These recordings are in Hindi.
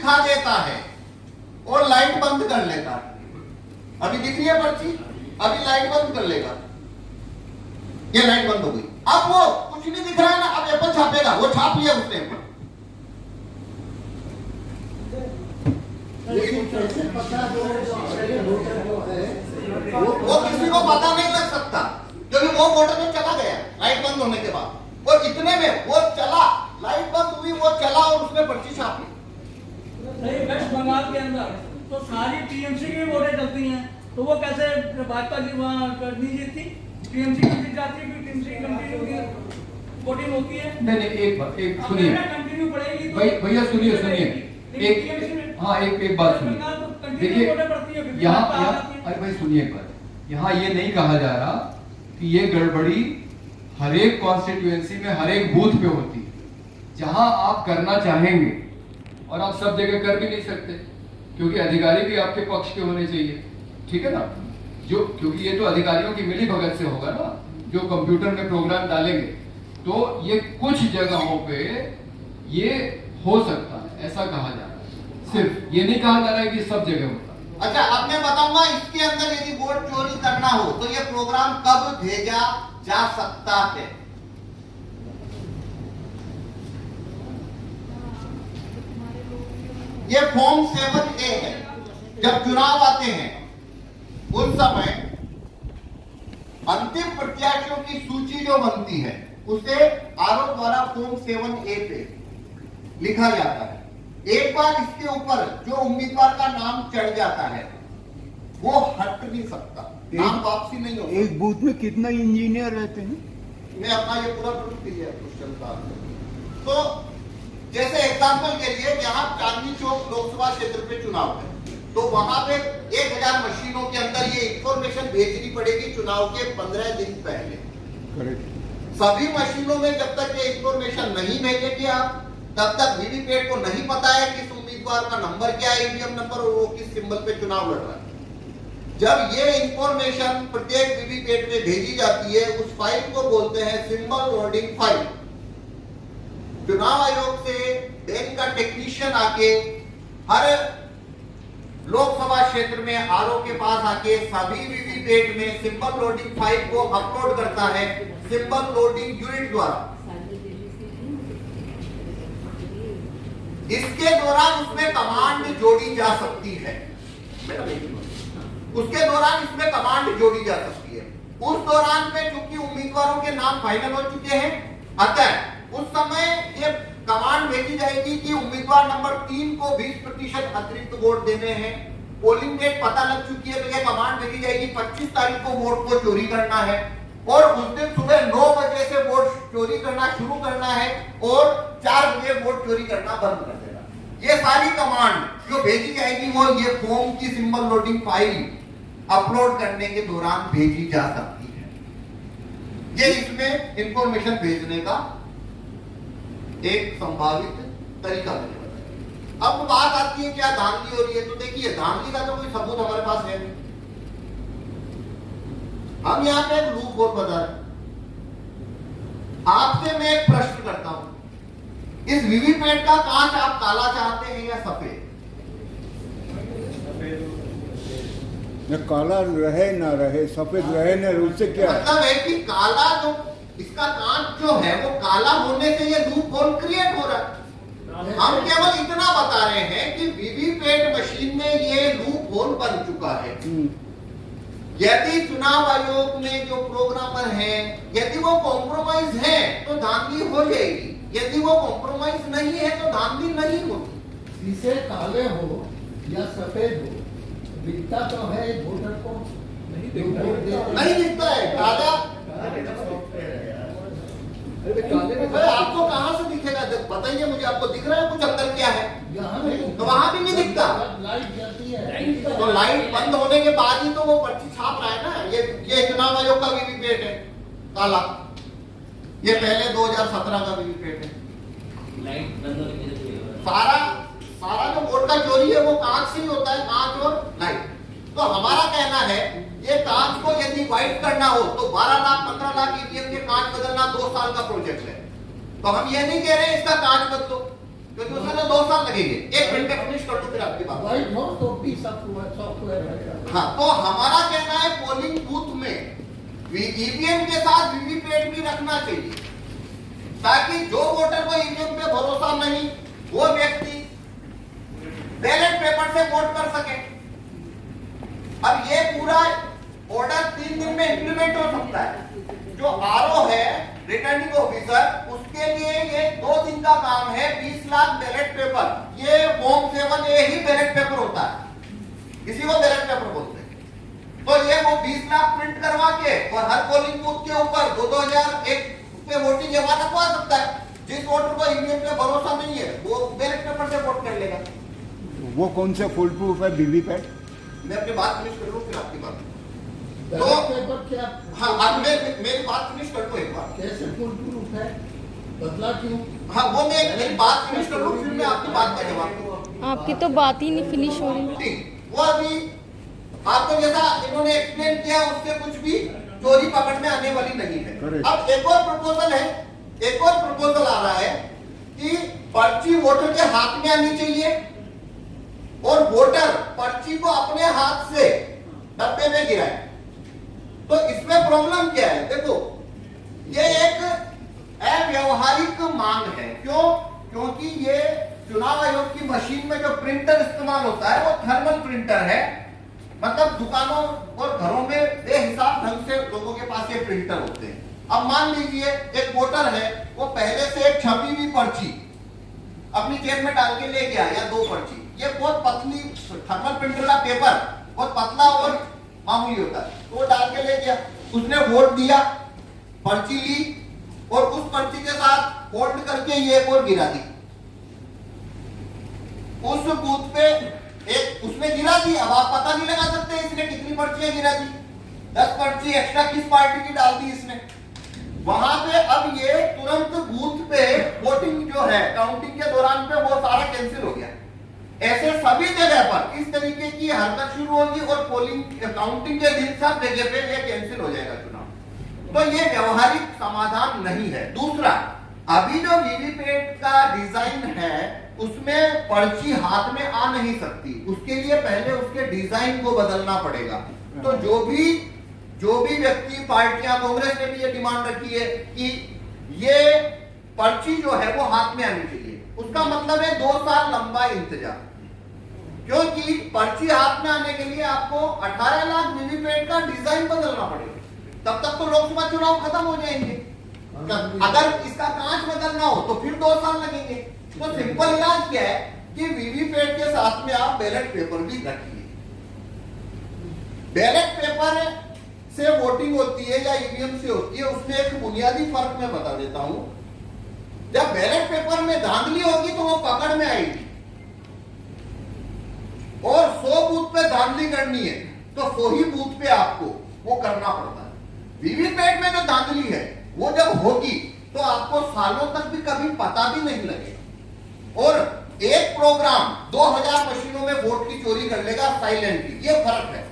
दिखा देता है और लाइट बंद कर लेता है। अभी दिख रही है पर्ची, अभी लाइट बंद कर लेगा, ये लाइट बंद हो गई। अब वो कुछ नहीं दिख रहा है ना, अब एप्पल छापेगा, वो छाप लिया उसने एप्पल। वो किसी को पता नहीं लग सकता क्योंकि वो वोटर में चला गया लाइट बंद होने के बाद, और इतने में वो चला, लाइट बंद हुई, वो चला और उसने पर्ची छाप ली। वेस्ट बंगाल के अंदर तो सारी टीएमसी की वोटें चलती हैं, तो वो कैसे भाजपा की वहाँ नहीं जीतती? टीएमसी की जीत जाती है, टीएमसी कंटिन्यू वोटिंग होती है। नहीं एक सुनिए कंटिन्यू पड़ेगी भैया, सुनिए एक, हाँ एक बात सुनिए। देखिए यहाँ अरे भाई सुनिए एक बात, यहाँ ये नहीं कहा जा रहा कि ये गड़बड़ी हर एक कॉन्स्टिट्यूएंसी में हर एक बूथ पे होती है। जहां आप करना चाहेंगे, और आप सब जगह कर भी नहीं सकते क्योंकि अधिकारी भी आपके पक्ष के होने चाहिए, ठीक है ना? जो क्योंकि ये तो अधिकारियों की मिली भगत से होगा ना, जो कंप्यूटर में प्रोग्राम डालेंगे, तो ये कुछ जगहों पे ये हो सकता है, ऐसा कहा जा रहा है। सिर्फ ये नहीं कहा जा रहा है कि सब जगह होता है। अच्छा, अब मैं बताऊंगा इसके अंदर यदि वोट चोरी करना हो तो ये प्रोग्राम कब भेजा जा सकता है। ये फॉर्म 7A है। जब चुनाव आते हैं उस समय अंतिम प्रत्याशियों की सूची जो बनती है उसे आरओ द्वारा फॉर्म 7A पे लिखा जाता है। एक बार इसके ऊपर जो उम्मीदवार का नाम चढ़ जाता है वो हट नहीं सकता, नाम वापसी नहीं होता। एक बूथ में कितना इंजीनियर रहते हैं? मैं अपना ये पूरा प्रूफ किया क्वेश्चन का। तो जैसे एग्जांपल के लिए यहाँ चांदनी चौक लोकसभा क्षेत्र पे चुनाव है, तो वहां पे 1000 मशीनों के अंदर ये इंफॉर्मेशन भेजनी पड़ेगी चुनाव के 15 दिन पहले। करेक्ट। सभी मशीनों में जब तक ये इंफॉर्मेशन नहीं भेजेंगे आप, तब तक वीवीपैट को नहीं पता है किस उम्मीदवार का नंबर क्या है, ईवीएम नंबर, और वो किस सिंबल पे चुनाव लड़ रहा है। जब ये इंफॉर्मेशन प्रत्येक वीवीपैट में भेजी जाती है, उस फाइल को बोलते हैं सिंबल लोडिंग फाइल। चुनाव आयोग से बैंक का टेक्नीशियन आके हर लोकसभा क्षेत्र में आरओ के पास आके सभी वीवीपैट में सिंबल लोडिंग फाइल को अपलोड करता है सिंबल लोडिंग यूनिट द्वारा। इसके दौरान उसमें कमांड जोड़ी जा सकती है, उसके दौरान इसमें कमांड जोड़ी जा सकती है। उस दौरान में चूंकि उम्मीदवारों के नाम फाइनल हो चुके हैं, अतः उस समय ये कमांड भेजी जाएगी कि उम्मीदवार नंबर 3 को 20% अतिरिक्त वोट देने हैं। पोलिंग डेट पता लग चुकी है, तो ये कमांड भेजी जाएगी 25 तारीख को वोट को चोरी करना है, और उस दिन सुबह 9 बजे से वोट चोरी करना शुरू करना है और 4 बजे वोट चोरी करना बंद कर देना। ये सारी कमांड जो भेजी जाएगी वो ये फॉर्म की सिंबल लोडिंग फाइल अपलोड करने के दौरान भेजी जा सकती है। ये इसमें इंफॉर्मेशन भेजने का एक संभावित तरीका मैंने बताया। अब बात आती है क्या धांधली हो रही है, तो देखिए धांधली का तो कोई सबूत हमारे पास है नहीं। हम यहाँ पे एक लूप होल बता रहे। आपसे मैं एक प्रश्न करता हूं, इस वीवीपैट का कांच आप काला चाहते हैं या सफेद? न काला रहे ना रहे, सफेद रहे ना, उससे क्या मतलब है कि काला जो इसका कांच जो है वो काला होने से ये लूप होल क्रिएट हो रहा है। हम केवल इतना बता रहे हैं कि वीवीपैट मशीन में ये लूप होल बन चुका है। यदि चुनाव आयोग में जो प्रोग्रामर हैं, यदि वो कॉम्प्रोमाइज है तो धांधली हो जाएगी, यदि वो कॉम्प्रोमाइज नहीं है तो धांधली नहीं होगी। शीशे काले हो या सफेद हो, दिखता तो है वोटर को, नहीं दिखता है काला। आपको कहां से दिखेगा? बताइए मुझे, आपको दिख रहा है कुछ अंदर क्या है? तो वहां भी नहीं दिखता। लाइट जाती है तो लाइट बंद होने के बाद ही तो वो पर्ची छाप रहा है ना। ये चुनाव आयोग का वीवीपैट है काला, ये पहले 2017 का वीवीपैट है। लाइट बंद होने के सारा जो वोट का चोरी है वो कांच से ही होता है, कांच और लाइट। तो हमारा कहना है ये कांच को यदि व्हाइट करना हो तो 12 लाख 15 लाख ईवीएम के कांच बदलना 2 साल का प्रोजेक्ट है। तो हम ये नहीं कह रहे इसका कांच बदलो, क्योंकि उसमें तो 2 साल लगेंगे। एक मिनट वाइट हो तो भी सॉफ्टवेयर रहेगा। हाँ, तो हमारा कहना है पोलिंग बूथ में ईवीएम के साथ वीवीपैट भी रखना चाहिए, ताकि जो वोटर को ईवीएम पे भरोसा नहीं, वो व्यक्ति बैलेट पेपर से वोट कर सके। अब ये पूरा ऑर्डर 3 दिन में इंप्लीमेंट हो सकता है। जो आरओ है रिटर्निंग ऑफिसर, उसके लिए ये 2 दिन का काम है। 20 लाख बैलेट पेपर, ये फॉर्म 7A ही बैलेट पेपर होता है, इसी को बैलेट पेपर बोलते हैं। तो ये वो 20 लाख प्रिंट करवा के और हर पोलिंग बूथ के ऊपर 2001 पे वोटिंग जमा रखवा सकता है। जिस वोटर को ईवीएम पे भरोसा नहीं है, वो बैलेट पेपर से वोट कर लेगा। वो कौन सा फुल प्रूफ है वीवीपैट? मैं अपनी बात फिनिश कर लूं, फिर आपकी बात। बैलेट पेपर क्या? हाँ, अब मेरी बात फिनिश कर दो एक बार। कैसे फुल प्रूफ है, बदला क्यों? हाँ, वो मैं एक बात फिनिश कर लूं, फिर मैं आपकी बात का जवाब दूंगा। आपकी तो बात ही नहीं फिनिश हो रही। ठीक, वो अभी आपको जैसा इन्होंने एक्सप्लेन किया, उससे कुछ भी चोरी पकड़ में आने वाली नहीं है। Correct. अब एक और प्रपोजल है, एक और प्रपोजल आ रहा है कि पर्ची वोटर के हाथ में आनी चाहिए और वोटर पर्ची को अपने हाथ से डब्बे में गिराए। तो इसमें प्रॉब्लम क्या है? देखो, ये एक अव्यवहारिक मांग है। क्यों? क्योंकि ये चुनाव आयोग की मशीन में जो प्रिंटर इस्तेमाल होता है वो थर्मल प्रिंटर है। मतलब दुकानों और घरों में बेहिसाब ढंग से लोगों के पास ये प्रिंटर होते हैं। अब मान लीजिए एक वोटर है, वो पहले से एक छपी हुई पर्ची अपनी जेब में डाल के ले गया, या 2 पर्ची। ये बहुत पतली थर्मल प्रिंटर का पेपर बहुत पतला और मामूली होता है, तो वो डाल के ले गया। उसने वोट दिया, पर्ची ली और उस पर्ची के साथ फोल्ड करके ये एक और गिरा दी। उस बूथ पे एक उसने गिरा दी। अब आप पता नहीं लगा सकते इसने कितनी पर्चियां गिरा दी। 10 पर्ची एक्स्ट्रा किस पार्टी की डाल दी इसने। वहां पे अब ये तुरंत बूथ पे वोटिंग जो है काउंटिंग के दौरान पे वो सारा कैंसिल हो गया। ऐसे सभी जगह पर इस तरीके की हरकत शुरू होगी और पोलिंग काउंटिंग के दिन सब जगह पे ये कैंसिल हो जाएगा चुनाव। तो ये व्यवहारिक समाधान नहीं है। दूसरा, अभी जो वीवीपैट का डिजाइन है उसमें पर्ची हाथ में आ नहीं सकती। उसके लिए पहले उसके डिजाइन को बदलना पड़ेगा। तो जो भी व्यक्ति, पार्टियां, कांग्रेस ने भी ये डिमांड रखी है कि ये पर्ची जो है वो हाथ में आनी चाहिए। उसका मतलब है 2 साल लंबा इंतजार, क्योंकि पर्ची हाथ में आने के लिए आपको 18 लाख वीवीपैट का डिजाइन बदलना पड़ेगा। तब तक तो लोकसभा चुनाव खत्म हो जाएंगे। अगर इसका कांच बदलना हो तो फिर 2 साल लगेंगे। तो सिंपल इलाज क्या है कि वीवीपैट के साथ में आप बैलेट पेपर भी रखिए। बैलेट पेपर से वोटिंग होती है या ईवीएम से होती है, उसमें एक बुनियादी फर्क मैं बता देता हूं। जब बैलेट पेपर में धांधली होगी तो वो पकड़ में आएगी, और 100 बूथ पे धांधली करनी है तो 100 ही बूथ पे आपको वो करना पड़ता है। वीवीपैट में जो धांधली है वो जब होगी तो आपको सालों तक भी कभी पता भी नहीं लगेगा। और एक प्रोग्राम 2000 मशीनों में वोट की चोरी कर लेगा साइलेंटली। ये फर्क है।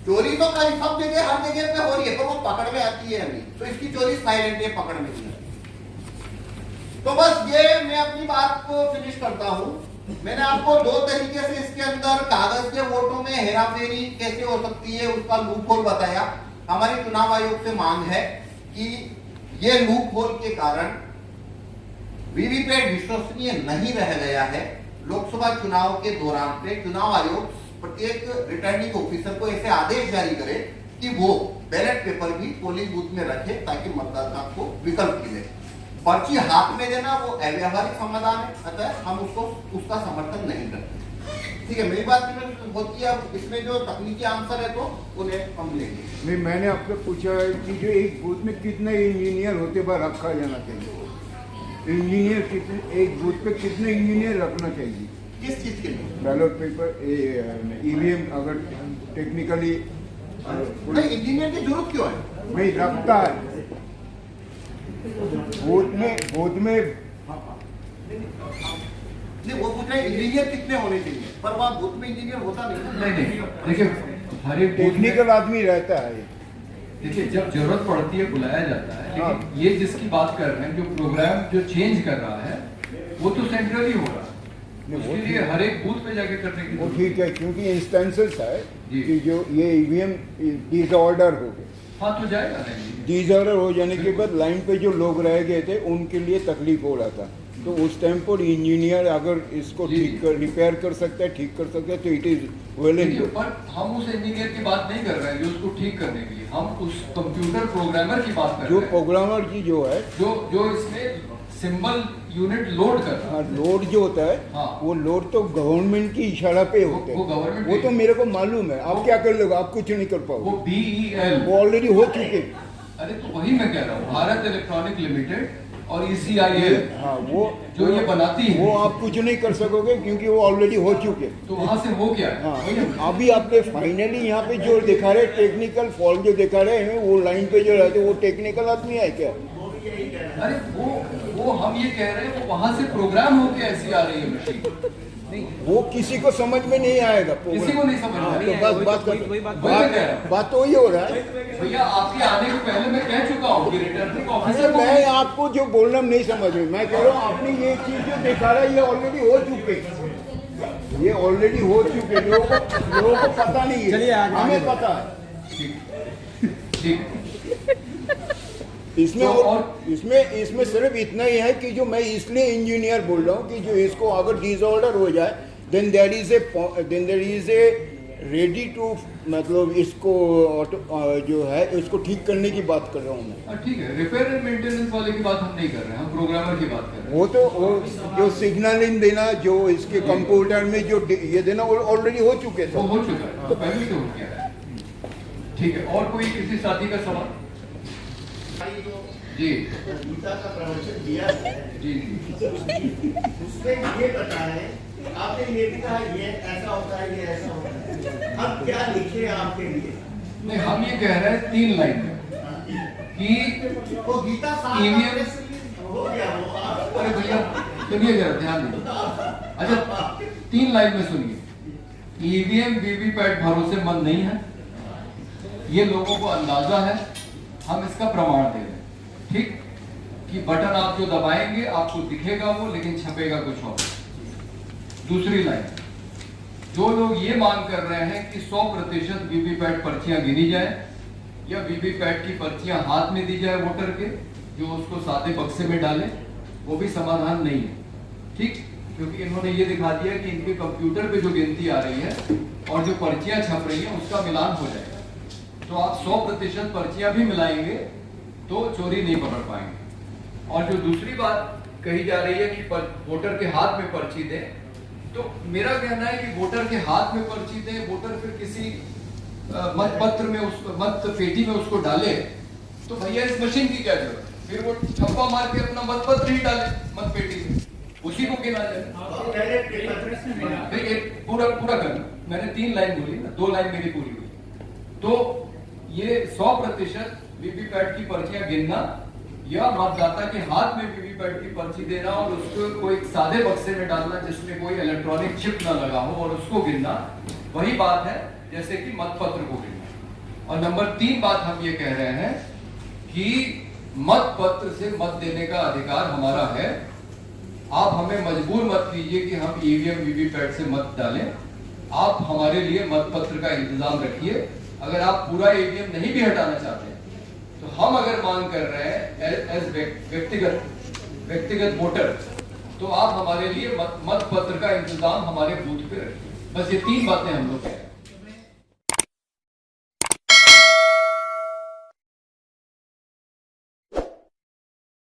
चोरी तो कहीं सब जगह हर जगह पे हो रही है, पर वो पकड़ में आती है नहीं। तो इसकी चोरी साइलेंट है, पकड़ में नहीं आती। तो बस ये मैं अपनी बात को फिनिश करता हूं। मैंने आपको 2 तरीके से इसके अंदर कागज के वोटों में हेराफेरी कैसे हो सकती है उसका लूप होल बताया। हमारी चुनाव आयोग से मांग है कि ये लूप होल के कारण वीवीपैट विश्वसनीय नहीं रह गया है। लोकसभा चुनाव के दौरान पे चुनाव आयोग प्रत्येक रिटर्निंग ऑफिसर को ऐसे आदेश जारी करे कि वो बैलेट पेपर भी पोलिंग बूथ में रखे, ताकि मतदाता को विकल्प मिले। पर्ची हाथ में देना वो अव्यवहारिक समाधान है, अतः हम उसका समर्थन नहीं करते। ठीक है, मेरी बात होती है। अब इसमें जो तकनीकी आंसर है तो उन्हें हम लेंगे। नहीं, मैंने आपसे पूछा है कि जो एक बूथ में कितने इंजीनियर होते हुए रखा जाना चाहिए। इंजीनियर कितने, एक बूथ पे कितने इंजीनियर रखना चाहिए? किस चीज के लिए? बैलेट पेपर, ईवीएम अगर टेक्निकली इंजीनियर की जरूरत क्यों है? नहीं रखता है बूथ में नहीं, वो पूछ रहे हैं इंजीनियर कितने होने चाहिए, पर वहाँ बूथ में इंजीनियर होता नहीं। देखिए हर एक टेक्निकल आदमी रहता है। देखिए जब जरूरत पड़ती है बुलाया जाता है, लेकिन ये जिसकी बात कर रहे हैं जो प्रोग्राम जो चेंज कर रहा है वो तो सेंट्रली हो रहा है। उसके लिए हर एक बूथ पे जाके करने की वो जरूरत ठीक है, क्योंकि इंस्टेंसेस है जी। कि जो ये ईवीएम डिसऑर्डर हो गए, हाँ तो जाएगा नहीं। डिसऑर्डर हो जाने के बाद लाइन पे जो लोग रह गए थे उनके लिए तकलीफ हो रहा था। तो उस टाइम पर इंजीनियर अगर इसको जी। ठीक कर रिपेयर कर सकता है, ठीक कर सकता है, तो इट इज वेल एंड देखिए, गुड। पर हम उस इंजीनियर की बात नहीं कर रहे हैं जो उसको ठीक करने के लिए, हम उस कंप्यूटर प्रोग्रामर की बात कर जो रहे हैं प्रोग्रामर की जो है, जो इसमें सिंबल यूनिट लोड कर रहा है। हाँ, लोड जो होता है हाँ। वो लोड तो गवर्नमेंट की इशारा पे होते वो हैं। government वो की- तो मेरे को मालूम है। आप क्या कर लोगे? आप कुछ नहीं कर वो पाओगे, BEL, वो ऑलरेडी हो चुके। अरे तो वही मैं कह रहा हूँ, भारत इलेक्ट्रॉनिक लिमिटेड और ECIL हाँ, वो जो ये बनाती है, वो आप कुछ नहीं कर सकोगे क्योंकि वो ऑलरेडी हो चुके। तो वहां से हो क्या है? वही है। हाँ, अभी आपने फाइनली यहाँ पे जो दिखा रहे टेक्निकल फॉल्ट जो दिखा रहे हैं, वो लाइन पे जो रहते वो टेक्निकल आदमी है क्या? अरे वो हम ये कह रहे हैं, वो वहां से प्रोग्राम होके ऐसी आ रही है मशीन, वो किसी को समझ में नहीं आएगा। किसी को नहीं समझ में हाँ, आएगा। तो बस बात वही मैं कह रहा हूँ। बात तो वही हो रहा है। भैया आपके आने के पहले मैं कह चुका हूँ कि रिटर्निंग अरे ऑफिसर को मैं आपको जो बोलना नहीं समझ में, मैं कह रहा हूँ आपने ये चीज जो दिखा रहा है ये ऑलरेडी हो चुके, ये ऑलरेडी हो चुके। लोगों को पता नहीं है, हमें पता है। ठीक इसमें तो और इसमें सिर्फ इतना ही है कि जो मैं इसलिए इंजीनियर बोल रहा हूँ कि जो इसको अगर डिसऑर्डर हो जाए then there is a ready to, मतलब इसको जो है इसको ठीक करने की बात कर रहा हूँ मैं। ठीक है, रिपेयर एंड मेंटेनेंस वाले की बात हम नहीं कर रहे हैं, हम प्रोग्रामर की बात कर रहे वो तो वो जो सिग्नलिंग देना, जो इसके कंप्यूटर में जो ये देना, वो ऑलरेडी हो चुके हैं। वो थे। हो चुका है, तो पहले से हो गया है। ठीक है, और कोई किसी साथी का सवाल? जी गीता का प्रवचन दिया है, जी उसमें ये बताएं, आपने ये भी कहा ये ऐसा होता है, ये ऐसा होता है, अब क्या लिखे आपके लिए? नहीं, हम ये कह रहे हैं 3 लाइन में कि वो गीता साहब EVM हो गया वो आप अरे भैया सुनिए जरा, ध्यान दीजिए। अच्छा 3 लाइन में सुनिए। EVM वीवीपैट भरोसेमंद नहीं है, ये लोगों को अंदाजा है, हम इसका प्रमाण दे रहे हैं। ठीक, कि बटन आप जो दबाएंगे आपको दिखेगा वो, लेकिन छपेगा कुछ और। दूसरी लाइन, जो लोग ये मांग कर रहे हैं कि 100% वीवीपैट पर्चियां गिनी जाए या वीवीपैट की पर्चियां हाथ में दी जाए वोटर के, जो उसको सादे बक्से में डाले, वो भी समाधान नहीं है। ठीक, क्योंकि इन्होंने ये दिखा दिया कि इनके कंप्यूटर पे जो गिनती आ रही है और जो पर्चियां छप रही हैं उसका मिलान हो जाएगा। तो आप 100% पर्चियां भी मिलाएंगे तो चोरी नहीं पकड़ पाएंगे। और जो दूसरी बात कही जा रही है कि वोटर के हाथ में पर्ची दें, तो मेरा कहना है कि वोटर के हाथ में पर्ची दें, वोटर फिर किसी मतपत्र में, उस मत पेटी में उसको डाले, तो भैया इस मशीन की क्या जरूरत? फिर वो छप्पा मार के अपना मतपत्र ही डाले मत पेटी में, उसी को गिना जाए। पूरा करना, मैंने 3 लाइन बोली ना, 2 लाइन मेरी पूरी हुई। तो ये 100% वीवीपैट की पर्चियां गिनना या मतदाता के हाथ में वीवीपैट की पर्ची देना और उसको कोई सादे बक्से में डालना जिसमें कोई इलेक्ट्रॉनिक चिप ना लगा हो और उसको गिनना, वही बात है जैसे कि मतपत्र को गिनना। और नंबर 3 बात हम ये कह रहे हैं कि मतपत्र से मत देने का अधिकार हमारा है। आप हमें मजबूर मत कीजिए कि हम ईवीएम वीवीपैट से मत डालें, आप हमारे लिए मतपत्र का इंतजाम रखिए। अगर आप पूरा ईवीएम नहीं भी हटाना चाहते हैं, तो हम अगर मांग कर रहे हैं एज व्यक्तिगत वोटर, तो आप हमारे लिए मतपत्र का इंतजाम हमारे बूथ पे रखिए। बस ये 3 बातें हम लोग कह रहे हैं।